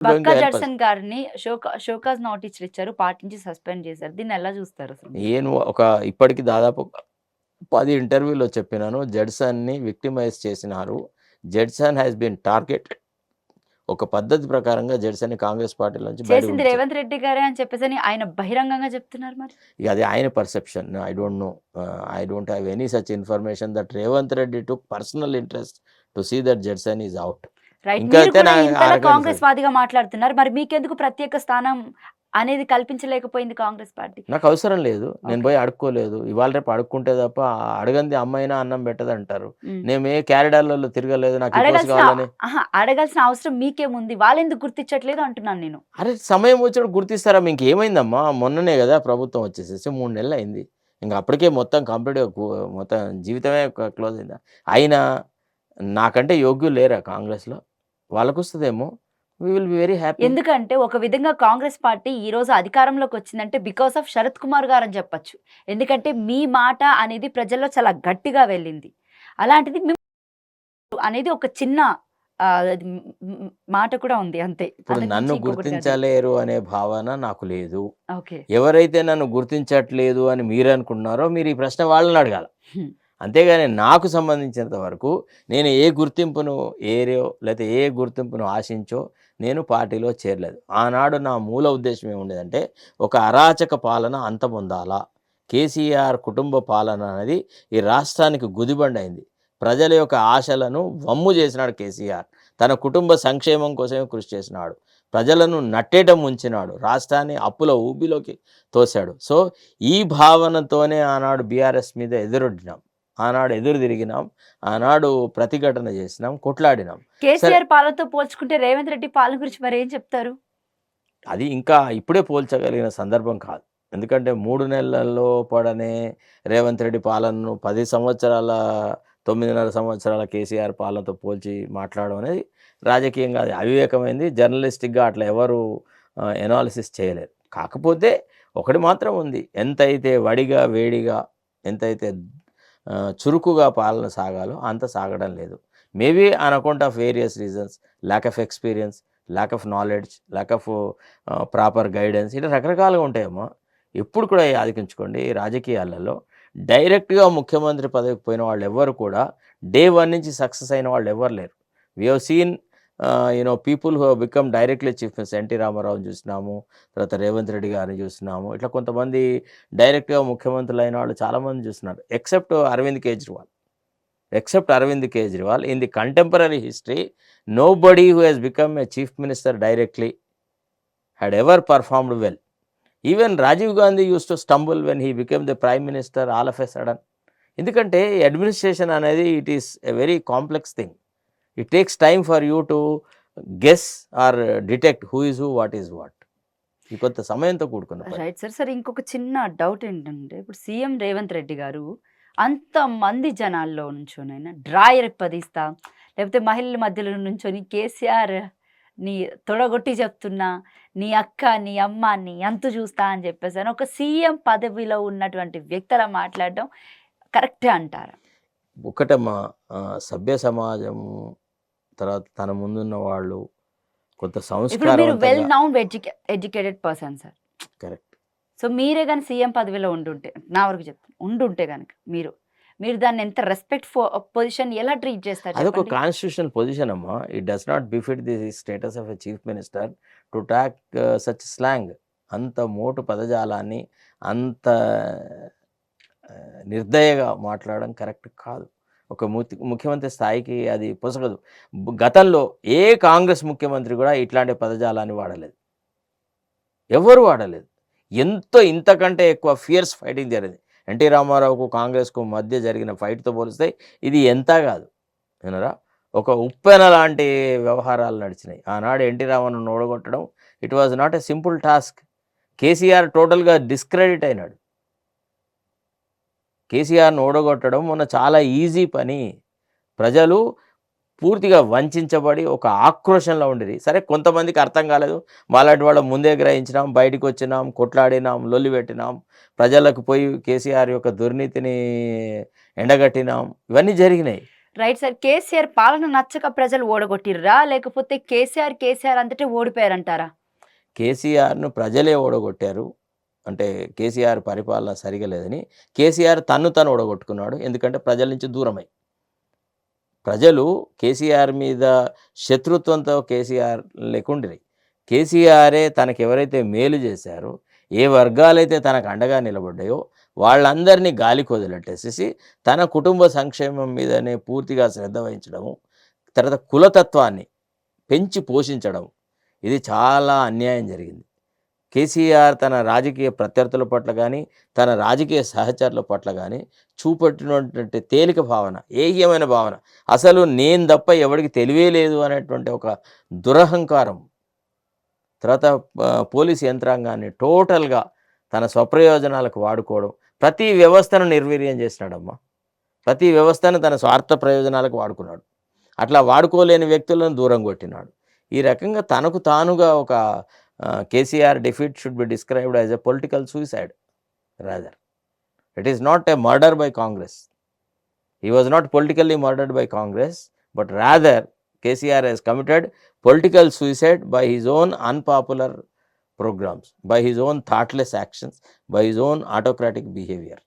going Bakka to help us. Judson గారిని show cause నోటీసులు ఇచ్చారు. పార్టీ నుంచి సస్పెండ్ చేశారు. దీన్ని ఎలా చూస్తారు అసలు మీరు? నేను ఇప్పటికి దాదాపు 10 ఇంటర్వ్యూలో చెప్పినాను. జడ్సన్‌ని విక్టిమైజ్ చేసినారు. Judson has been target. ఒక పద్ధతి ప్రకారంగా జడ్సన్‌ని కాంగ్రెస్ పార్టీలో నుంచి బయటకు చేసింది పంపించారు. రేవంత్ రెడ్డి గారే అని చెప్పేసని ఆయన బహిరంగంగా చెప్తున్నారు మరి. ఇక అది ఆయన perception. I don't know. I don't have any such information that Revanth Reddy took personal interest to see that Judson is out. Right. ఇంకా మీరు అయితే కూడా ఆ ఇంతలా రకమైన కాంగ్రెస్ వాదిగా మాట్లాడుతున్నారు. మరి మీకెందుకు ప్రత్యేక స్థానం అనేది కల్పించలేకపోయింది కాంగ్రెస్ పార్టీ? నాకు అవసరం లేదు. నేను ఓకే. పోయి అడుక్కోలేదు. ఇవాళ రేపు అడుక్కుంటే తప్ప అడగంది అమ్మైనా అన్నం పెట్టదంటారు. హ్మ్. నేను ఏ క్యారిడార్‌లలో తిరగలేదు. నాకు ఈ పోస్ట్ అడగాల్సిన కావాలని. అడగాల్సిన అవసరం మీకేముంది? వాళ్ళెందుకు గుర్తించట్లేదు అంటున్నాను నేను. అరే! సమయం వచ్చినప్పుడు గుర్తిస్తారా? ఇంకేమైందమ్మా? మొన్ననే కదా ప్రభుత్వం వచ్చేసేసి 3 నెలలు అయింది. ఇంక అప్పటికే మొత్తం కంప్లీట్‌గా మొత్తం జీవితమే క్లోజ్ అయిందా? అయినా నాకంటే యోగ్యులు లేరా కాంగ్రెస్‌లో? వాళ్ళకొస్తదేమో. We will be very happy. ఎందుకంటే ఒక విధంగా కాంగ్రెస్ పార్టీ ఈ రోజు అధికారంలోకి వచ్చిందంటే బికాస్ ఆఫ్ శరత్ కుమార్ గారని చెప్పొచ్చు. ఎందుకంటే మీ మాట అనేది ప్రజల్లో చాలా గట్టిగా వెళ్ళింది. అలాంటిది అనేది ఒక చిన్న అది మాట కూడా ఉంది అంతే. ఇప్పుడు అంతకు నన్ను మించి ఇంకొకటి కాదు. గుర్తించలేరు అనే భావన నాకు లేదు. ఓకే. ఎవరైతే నన్ను గుర్తించట్లేదు అని మీరనుకుంటున్నారో మీరు ఈ ప్రశ్న వాళ్ళని అడగాల. హ్మ్. అంతేగాని నాకు సంబంధించినంత వరకు నేను ఏ గుర్తింపును లేతే ఏ గుర్తింపును ఆశించో నేను పార్టీలో చేరలేదు. ఆనాడు నా మూల ఉద్దేశ్యం ఏముండేదంటే ఒక అరాచక పాలన అంతమొందాలా. కేసీఆర్ కుటుంబ పాలన అనేది ఈ రాష్ట్రానికి గుదిబండైంది. ప్రజల యొక్క ఆశలను వమ్ము చేసినాడు కేసీఆర్. తన కుటుంబ సంక్షేమం కోసమే కృషి చేసినాడు. ప్రజలను నట్టేట ముంచినాడు. రాష్ట్రాన్ని అప్పుల ఊబిలోకి తోశాడు. సో ఈ భావనతోనే ఆనాడు బీఆర్ఎస్ మీద ఎదురొడ్డినాం. ఆనాడు ఎదురు తిరిగినాం. ఆనాడు ప్రతిఘటన చేసినాం, కొట్లాడినాం. సరే, కేసీఆర్ పాలనతో పోల్చుకుంటే రేవంత్ రెడ్డి పాలన గురించి మరి ఏం చెప్తారు? అది ఇంకా ఇప్పుడే పోల్చగలిగిన సందర్భం కాదు. ఎందుకంటే 3 నెలల్లో పడనే రేవంత్ రెడ్డి పాలనను 10 సంవత్సరాల 9.5 సంవత్సరాల కేసీఆర్ పాలనతో పోల్చి మాట్లాడడం అనేది రాజకీయంగా అది అవివేకమైంది. జర్నలిస్టిక్‌గా అట్లా ఎవరు ఎనాలిసిస్ చేయలేరు. కాకపోతే ఒకటి మాత్రం ఉంది. ఎంతైతే వడిగా, వేడిగా, ఎంతైతే చురుకుగా పాలన సాగాలో అంత సాగడం లేదు. Maybe on account of various reasons, lack of experience, lack of knowledge, lack of proper guidance, ఇలా రకరకాలుగా ఉంటాయమ్మా. ఎప్పుడు కూడా ఆలోచించుకోండి, రాజకీయాలలో డైరెక్ట్‌గా ముఖ్యమంత్రి పదవికి పోయిన వాళ్ళు ఎవ్వరు కూడా డే 1 నుంచి సక్సెస్ అయిన వాళ్ళు ఎవ్వరు లేరు. We have seen people who have become directly chief minister. NT రామారావుని చూసినాము, తర్వాత రేవంత్ రెడ్డి గారిని చూసినాము. ఇట్లా కొంతమంది డైరెక్ట్‌గా ముఖ్యమంత్రులు అయిన వాళ్ళు చాలామంది చూస్తున్నారు. Except Arvind Kejriwal. In the contemporary history, nobody who has become a chief minister directly had ever performed well. Even Rajiv Gandhi used to stumble when he became the prime minister all of a sudden. ఎందుకంటే administration అనేది it is a very complex thing. It takes time for you to guess or detect who is who, what is what. ఇది కొంత సమయంతో కూడుకున్న పని. Right sir. సరే, ఇంకొక చిన్న డౌట్ ఏంటంటే ఇప్పుడు సీఎం రేవంత్ రెడ్డి గారు అంతమంది జనాల్లో నుంచోనైనా డ్రాయర్ పదిస్తా లేకపోతే మహిళల మధ్యలో నుంచొని కేసీఆర్ నీ తొడగొట్టి చెప్తున్నా, నీ అక్క, నీ అమ్మ, నీ అంతు చూస్తా అని చెప్పేసి అని ఒక సీఎం పదవిలో ఉన్నటువంటి వ్యక్తుల మాట్లాడడం కరెక్టే అంటారా? ఒకటమ్మా, సభ్య సమాజం, తర్వాత తన ముందున్న వాళ్ళు కొంత ఇప్పుడు మీరు వెల్ సంస్కారవంతంగా. Known educated person sir. Correct. So మీరే కానీ సీఎం పదవిలో ఉండుంటే, నా వరకు చెప్తాను, ఉండుంటే కనుక మీరు దాన్ని ఎంత రెస్పెక్ట్ పొజిషన్ ఎలా ట్రీట్ చేస్తారు అదొక చెప్పండి? కాన్స్టిట్యూషనల్ పొజిషన్ అమ్మా. It does not befit the status of a chief minister to talk such slang. అంత మోటు పదజాలాన్ని అంత నిర్దయగా మాట్లాడడం కరెక్ట్ కాదు. ఒక ముఖ్యమంత్రి స్థాయికి అది పొసగదు. గతంలో ఏ కాంగ్రెస్ ముఖ్యమంత్రి కూడా ఇట్లాంటి పదజాలాన్ని వాడలేదు. ఎవరు వాడలేదు. ఇంతకంటే ఎక్కువ ఫియర్స్ ఫైటింగ్ జరిగింది. ఎన్టీ రామారావుకు కాంగ్రెస్కు మధ్య జరిగిన ఫైట్తో పోలిస్తే ఇది ఎంత కాదు. వినరా, ఒక ఉప్పెన లాంటి వ్యవహారాలు నడిచినాయి. ఆనాడు ఎన్టీ రామారావును ఓడగొట్టడం it was not a simple task. KCR టోటల్గా డిస్క్రెడిట్ అయినాడు. కేసీఆర్ను ఓడగొట్టడం మొన్న చాలా ఈజీ పని. ప్రజలు పూర్తిగా వంచబడి ఒక ఆక్రోషంలో ఉండేది. సరే, కొంతమందికి అర్థం కాలేదు. మాలాంటి వాళ్ళ ముందే గ్రహించినాం, బయటకు వచ్చినాం, కొట్లాడినాం, లొల్లి పెట్టినాం, ప్రజలకు పోయి కేసీఆర్ యొక్క దుర్నీతిని ఎండగట్టినాం. ఇవన్నీ జరిగినాయి. Right sir. కేసీఆర్ పాలన నచ్చక ప్రజలు ఓడగొట్టిర్రా? లేకపోతే కేసీఆర్ అంతటే ఓడిపోయారంటారా? కేసీఆర్‌ను ప్రజలే ఓడగొట్టారు. అంటే కేసీఆర్ పరిపాలన సరిగా లేదని. కేసీఆర్ తన్ను తను ఓడగొట్టుకున్నాడు. ఎందుకంటే ప్రజల నుంచి దూరమై. ప్రజలు కేసీఆర్ మీద శత్రుత్వంతో కేసీఆర్ లేకుండిరి. కేసీఆరే తనకెవరైతే మేలు చేశారో, ఏ వర్గాలైతే తనకు అండగా నిలబడ్డాయో వాళ్ళందరినీ గాలికి వదిలెట్టేసేసి తన కుటుంబ సంక్షేమం మీదనే పూర్తిగా శ్రద్ధ వహించడము. తర్వాత కులతత్వాన్ని పెంచి పోషించడం. ఇది చాలా అన్యాయం జరిగింది. కేసీఆర్ తన రాజకీయ ప్రత్యర్థుల పట్ల గానీ, తన రాజకీయ సహచరుల పట్ల గానీ చూపెట్టినటువంటి తేలిక భావన, ఏహ్యమైన భావన, అసలు నేను తప్ప ఎవడికి తెలివే లేదు అనేటువంటి ఒక దురహంకారం. తర్వాత పోలీస్ యంత్రాంగాన్ని టోటల్‌గా తన స్వప్రయోజనాలకు వాడుకోవడం. ప్రతి వ్యవస్థను నిర్వీర్యం చేసినాడమ్మా. ప్రతి వ్యవస్థను తన స్వార్థ ప్రయోజనాలకు వాడుకున్నాడు. అట్లా వాడుకోలేని వ్యక్తులను దూరం కొట్టినాడు. ఈ రకంగా తనకు తానుగా ఒక KCR defeat should be described as a political suicide rather. It is not a murder by Congress. He was not politically murdered by Congress, but rather KCR has committed political suicide by his own unpopular programs, by his own thoughtless actions, by his own autocratic behavior.